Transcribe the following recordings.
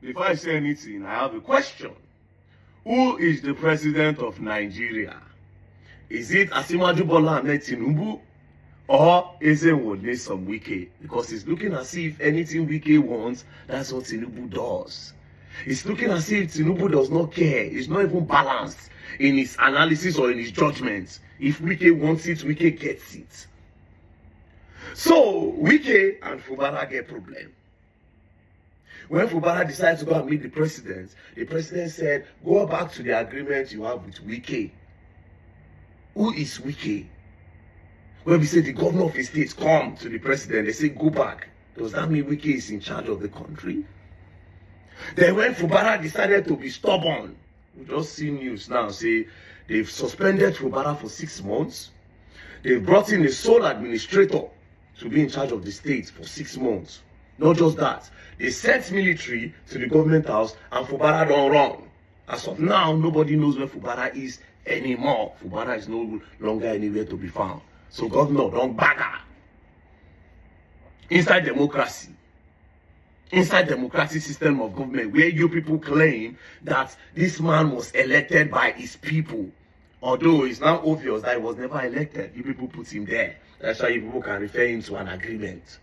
before I say anything, I have a question. Who is the president of Nigeria? Is it Asimaju Bola Ahmed Tinubu? Or is it some Wike? Because it's looking as if anything Wike wants, that's what Tinubu does. It's looking as if Tinubu does not care. It's not even balanced in his analysis or in his judgment. If Wike wants it, Wike gets it. So, Wike and Fubara get problem. When Fubara decided to go and meet the president said, go back to the agreement you have with Wike. Who is Wike? When we say the governor of a state come to the president, they say go back. Does that mean Wike is in charge of the country? Then when Fubara decided to be stubborn, we just see news now say they've suspended Fubara for 6 months. They've brought in a sole administrator to be in charge of the state for 6 months. Not just that, they sent military to the government house and Fubara don't run. As of now, nobody knows where Fubara is anymore. Fubara is no longer anywhere to be found. So governor don't bagger. Inside democracy, inside democratic system of government, where you people claim that this man was elected by his people, although it's now obvious that he was never elected, you people put him there. That's why you people can refer him to an agreement.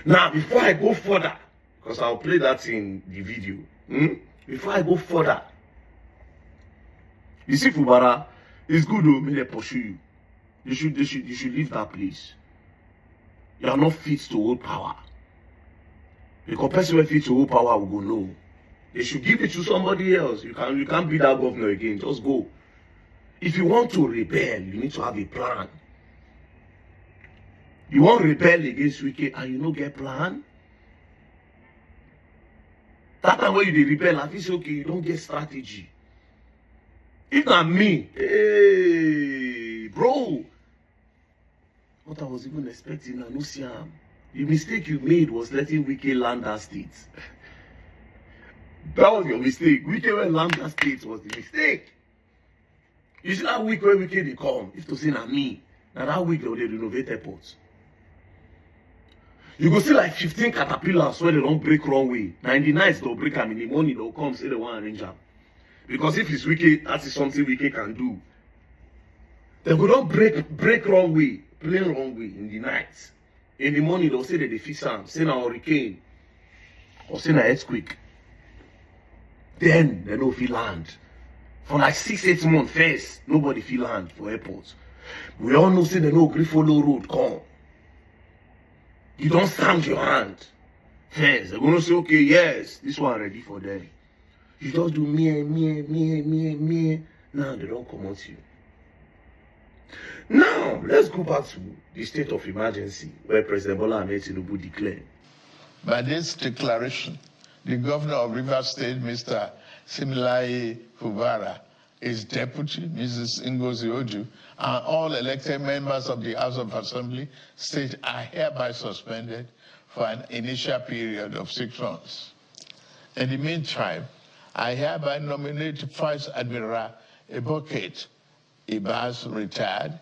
Now, before I go further, because I'll play that in the video, before I go further, you see Fubara, it's good to me they pursue you. You should leave that place. You are not fit to hold power. Because person who fit to hold power will go no. They should give it to somebody else. You can't be that governor again. Just go. If you want to rebel, you need to have a plan. You want to rebel against Wike and you don't get plan? That time when you rebel, I feel okay, you don't get strategy. If not me, hey, bro. What I was even expecting, I know Siam. The mistake you made was letting Wike land that state. That was your mistake. Wike when land that state was the mistake. You see that week when Wike they come, if to say na me, now that week they renovate airports. You go see like 15 caterpillars where they don't break wrong way. 99 they'll break them in the morning, they'll come say they want to arrange them. Because if it's Wike, that is something Wike can do. They go don't break wrong way. Plain wrong way in the night. In the morning, they'll say that they fix them, say na hurricane, or say na earthquake. Then they don't feel land. For like 6-8 months first, nobody feel land for airports. We all know say they no agree follow road come. You don't stand your hand. First, they're gonna say, okay, yes, this one ready for them. You just do me. Now they don't come out you. Now, let's go back to the state of emergency where President Bola Ahmed Tinubu declared. By this declaration, the governor of Rivers State, Mr. Similaye Fubara, his deputy, Mrs. Ngozi Oju, and all elected members of the House of Assembly state are hereby suspended for an initial period of 6 months. In the meantime, I hereby nominate Vice Admiral Eboket Ibas, retired,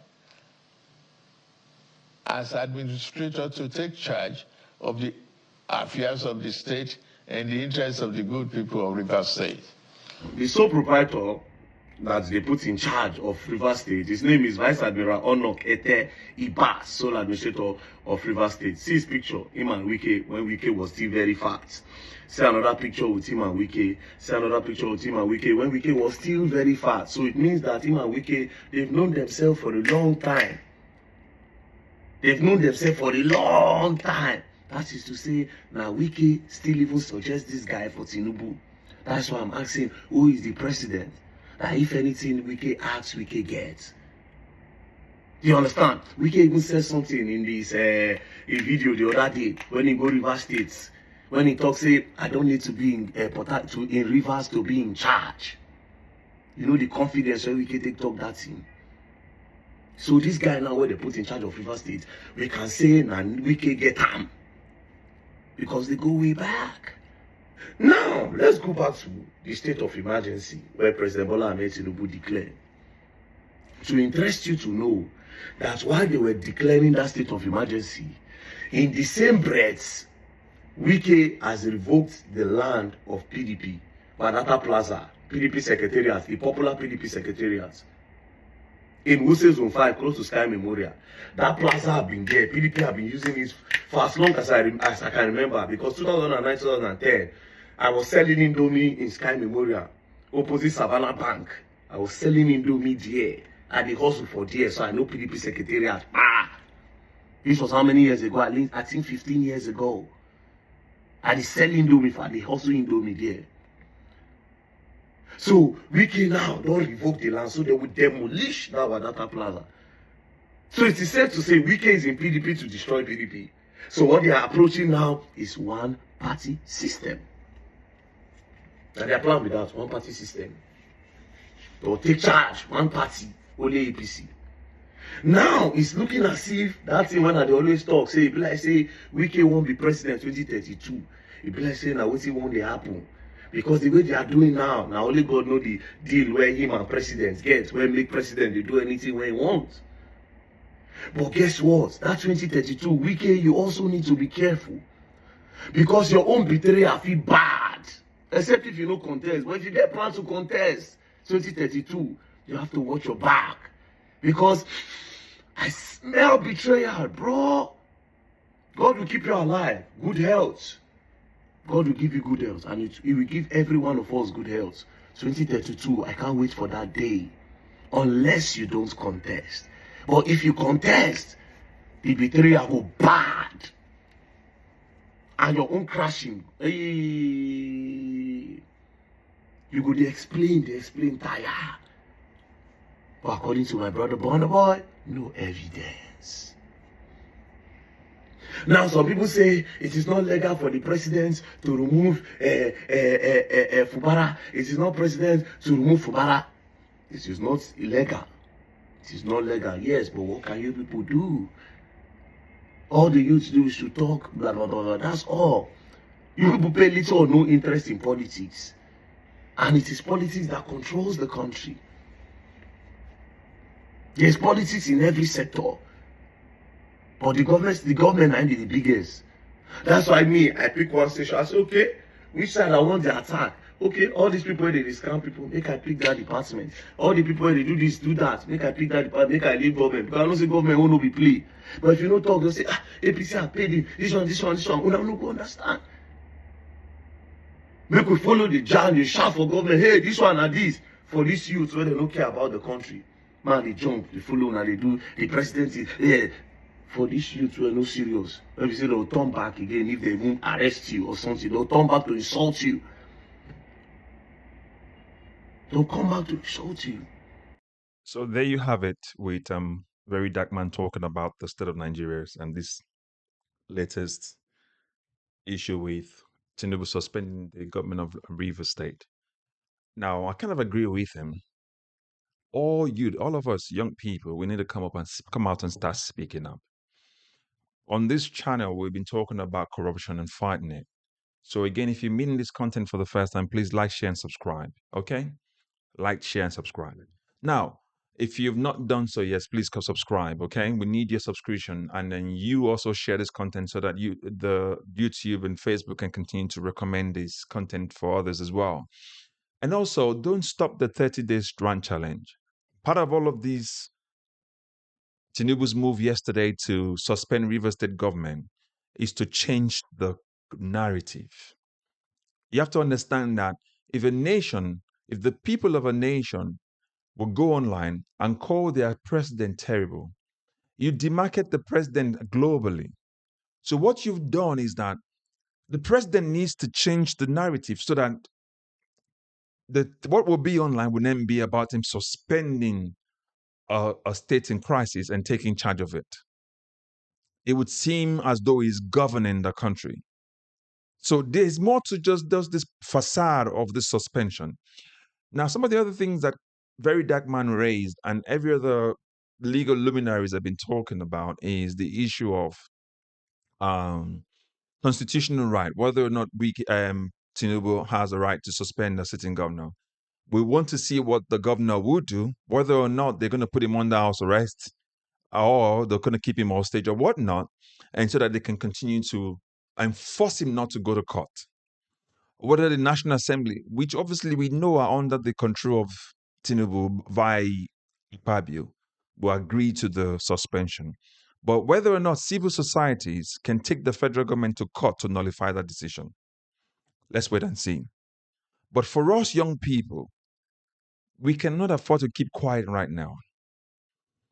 as administrator to take charge of the affairs of the state and the interests of the good people of Rivers State. The sole proprietor that they put in charge of Rivers State, his name is Vice Admiral Onok Ete Ibas, sole administrator of Rivers State. See his picture, him and Wike, when Wike was still very fat. See another picture with him and Wike. See another picture with him and Wike when Wike was still very fat. So it means that him and Wike, they've known themselves for a long time. They've known themselves for a long time. That is to say, now Wike still even suggests this guy for Tinubu. That's why I'm asking, who is the president? That if anything Wike asks, Wike gets. Do you understand? Wike even said something in this video the other day when he go Rivers States. When he talks, say, I don't need to be in Rivers to be in charge. You know the confidence when Wike take talk that thing. So this guy now, where they put in charge of Rivers State, we can say, nah, Wike get him. Because they go way back. Now, let's go back to the state of emergency where President Bola Ahmed Tinubu declared. To interest you to know that while they were declaring that state of emergency, in the same breath, Wike has revoked the land of PDP, Wadata Plaza, PDP Secretariat, the popular PDP Secretariat, in Wuse Zone 5, close to Sky Memorial. That plaza have been there. PDP have been using it for as long as I can remember, because 2009, 2010, I was selling Indomie in Sky Memorial, opposite Savannah Bank. I was selling Indomie there. I did hustle for there, so I know PDP Secretariat. This was how many years ago? At least, I think 15 years ago. I did sell Indomie for the hustle Indomie there. So Wike now don't revoke the land, so they will demolish that Wadata Plaza. So it is safe to say Wike is in PDP to destroy PDP. So what they are approaching now is one party system. And they are planning with that one party system. They will take charge, one party, only APC. Now it's looking as if that thing when they always talk, say, it be like say Wike won't be president 2032. It be like saying now what won't happen. Because the way they are doing now only God know the deal where him and presidents get, where make president they do anything when he wants. But guess what? That 2032, Wike, you also need to be careful. Because your own betrayal feel bad. Except if you no contest. But if you get plans to contest 2032, you have to watch your back. Because I smell betrayal, bro. God will keep you alive. Good health. God will give you good health, and He will give every one of us good health. 2032, I can't wait for that day. Unless you don't contest. But if you contest, the betrayal will bad. And your own crashing. Hey, you go to explain tire. But according to my brother Burna Boy, no evidence. Now, some people say it is not legal for the president to remove Fubara. It is not president to remove Fubara. It is not illegal. It is not legal. Yes, but what can you people do? All the youths do is to talk, blah, blah, blah, blah. That's all. You people pay little or no interest in politics. And it is politics that controls the country. There's politics in every sector. But the government are the biggest. That's why I pick one station. I say, okay, which side I want the attack? Okay, all these people they discount people, make I pick that department. All the people they do this, do that, make I pick that department, make I leave government. Because I don't say government won't be play. But if you don't talk, they'll say, APC have paid him, this one. We don't go understand. Make we follow the jam, you shout for government, hey, this one and this, for these youths where they don't care about the country. Man, they jump, they follow, and they do, the president is, yeah. For these youths who are no serious, when you say they'll turn back again if they won't arrest you or something, they'll turn back to insult you. They'll come back to insult you. So there you have it with VeryDarkMan talking about the state of Nigeria and this latest issue with Tinubu suspending the government of Rivers State. Now, I kind of agree with him. All of us young people, we need to come out and start speaking up. On this channel, we've been talking about corruption and fighting it. So again, if you're meeting this content for the first time, please like, share, and subscribe. Okay? Like, share, and subscribe. Now, if you've not done so yet, please subscribe. Okay? We need your subscription, and then you also share this content so that the YouTube and Facebook can continue to recommend this content for others as well. And also, don't stop the 30 days run challenge. Part of all of these, Tinubu's move yesterday to suspend Rivers State government is to change the narrative. You have to understand that if the people of a nation will go online and call their president terrible, you demarcate the president globally. So what you've done is that the president needs to change the narrative so that what will be online will then be about him suspending a state in crisis and taking charge of it. It would seem as though he's governing the country. So there's more to just this facade of this suspension. Now, some of the other things that VeryDarkMan raised and every other legal luminaries have been talking about is the issue of constitutional right, whether or not Tinubu has a right to suspend a sitting governor. We want to see what the governor would do, whether or not they're going to put him under house arrest or they're going to keep him hostage or whatnot, and so that they can continue to and force him not to go to court. Whether the National Assembly, which obviously we know are under the control of Tinubu via Akpabio, will agree to the suspension. But whether or not civil societies can take the federal government to court to nullify that decision, let's wait and see. But for us young people, we cannot afford to keep quiet right now.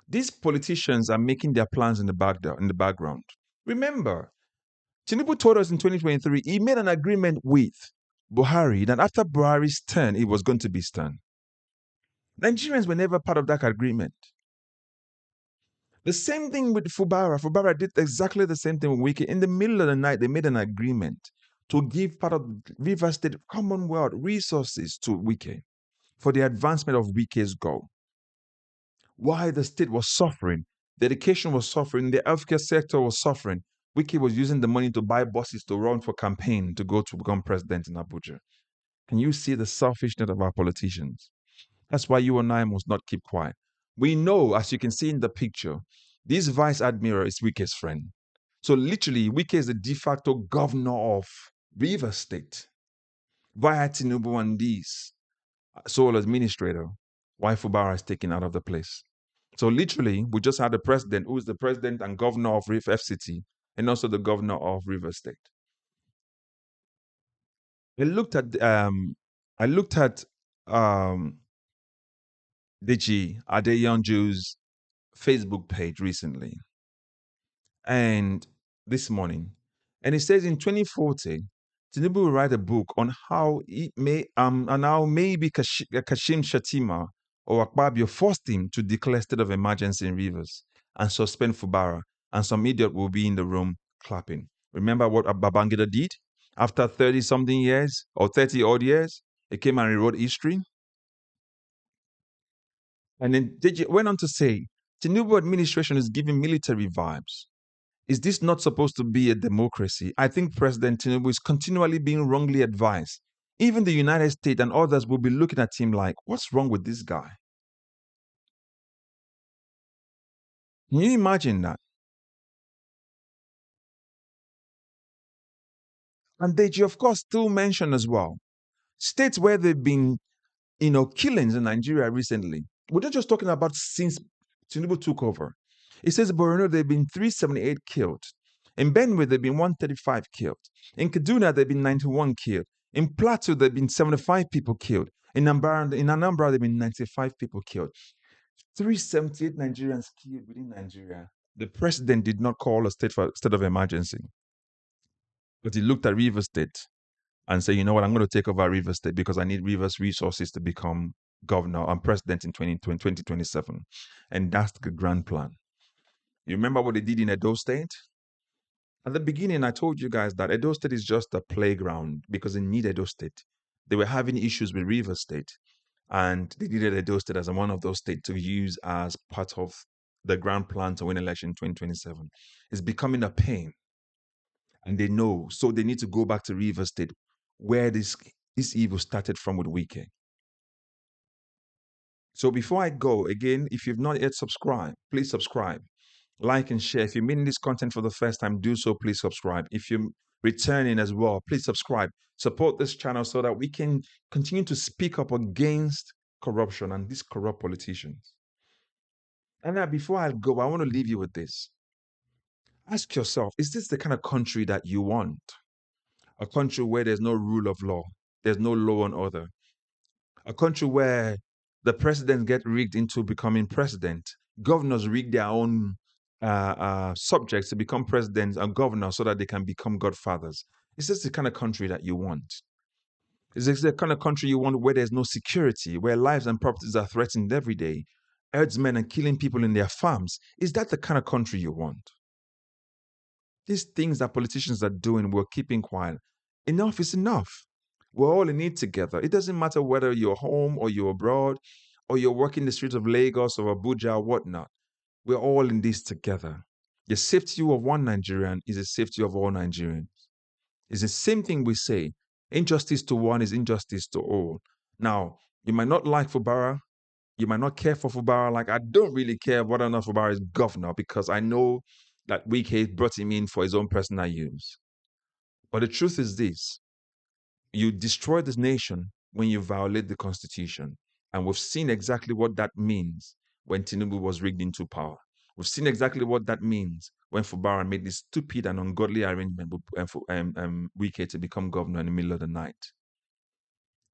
These politicians are making their plans in the background. Remember, Tinubu told us in 2023 he made an agreement with Buhari that after Buhari's turn, it was going to be his turn. Nigerians were never part of that agreement. The same thing with Fubara. Fubara did exactly the same thing with Wike. In the middle of the night, they made an agreement to give part of Rivers State Commonwealth resources to Wike for the advancement of Wike's goal. Why the state was suffering, the education was suffering, the healthcare sector was suffering. Wike was using the money to buy buses to run for campaign to go to become president in Abuja. Can you see the selfishness of our politicians? That's why you and I must not keep quiet. We know, as you can see in the picture, this vice admiral is Wike's friend. So literally, Wike is the de facto governor of Rivers State via Tinubu and this sole administrator. Why Fubara is taken out of the place. So literally, we just had the president, who is the president and governor of FCT, and also the governor of Rivers State. I looked at Deji Adeyanju's Facebook page recently, and this morning, and it says in 2040, Tinubu will write a book on how it may and how maybe Kashim Shatima or Akpabio forced him to declare state of emergency in Rivers and suspend Fubara, and some idiot will be in the room clapping. Remember what Babangida did? After 30-something years or 30 odd years, he came and rewrote history. And then Deji went on to say, Tinubu administration is giving military vibes. Is this not supposed to be a democracy? I think President Tinubu is continually being wrongly advised. Even the United States and others will be looking at him like, what's wrong with this guy? Can you imagine that? And Deji, of course, still mentioned as well, states where they've been, killings in Nigeria recently. We're not just talking about since Tinubu took over. It says Borno, there have been 378 killed. In Benue, there have been 135 killed. In Kaduna, there have been 91 killed. In Plateau, there have been 75 people killed. In Anambra, there have been 95 people killed. 378 Nigerians killed within Nigeria. The president did not call a state of emergency. But he looked at Rivers State and said, you know what, I'm going to take over Rivers State because I need Rivers resources to become governor and president in 2027. And that's the grand plan. You remember what they did in Edo State? At the beginning, I told you guys that Edo State is just a playground because they need Edo State. They were having issues with Rivers State, and they needed Edo State as one of those states to use as part of the grand plan to win election in 2027. It's becoming a pain, and they know, so they need to go back to Rivers State, where this evil started from with Wike. So before I go, again, if you've not yet subscribed, please subscribe. Like and share. If you're meeting this content for the first time, do so. Please subscribe. If you're returning as well, please subscribe. Support this channel so that we can continue to speak up against corruption and these corrupt politicians. And now, before I go, I want to leave you with this. Ask yourself, is this the kind of country that you want? A country where there's no rule of law, there's no law and order. A country where the president get rigged into becoming president, governors rig their own subjects to become presidents and governors so that they can become godfathers. Is this the kind of country that you want? Is this the kind of country you want where there's no security, where lives and properties are threatened every day, herdsmen are killing people in their farms? Is that the kind of country you want? These things that politicians are doing, we're keeping quiet. Enough is enough. We're all in it together. It doesn't matter whether you're home or you're abroad or you're working the streets of Lagos or Abuja or whatnot. We're all in this together. The safety of one Nigerian is the safety of all Nigerians. It's the same thing we say. Injustice to one is injustice to all. Now, you might not like Fubara. You might not care for Fubara. Like, I don't really care whether or not Fubara is governor because I know that Wike brought him in for his own personal use. But the truth is this: you destroy this nation when you violate the constitution. And we've seen exactly what that means when Tinubu was rigged into power. We've seen exactly what that means when Fubara made this stupid and ungodly arrangement with Wike to become governor in the middle of the night.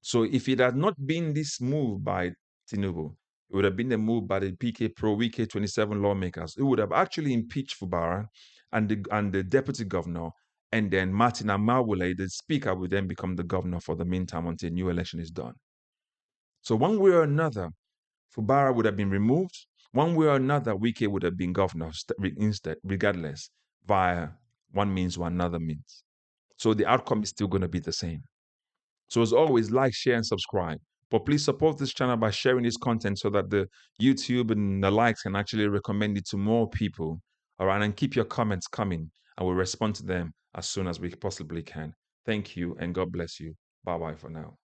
So if it had not been this move by Tinubu, it would have been a move by the PK Pro Wike 27 lawmakers. It would have actually impeached Fubara and the deputy governor, and then Martin Amawule, the speaker, would then become the governor for the meantime until a new election is done. So one way or another, Fubara would have been removed. One way or another, Wike would have been governor instead, regardless, via one means or another means. So the outcome is still going to be the same. So as always, like, share, and subscribe. But please support this channel by sharing this content so that the YouTube and the likes can actually recommend it to more people. All right, and keep your comments coming. I will respond to them as soon as we possibly can. Thank you, and God bless you. Bye-bye for now.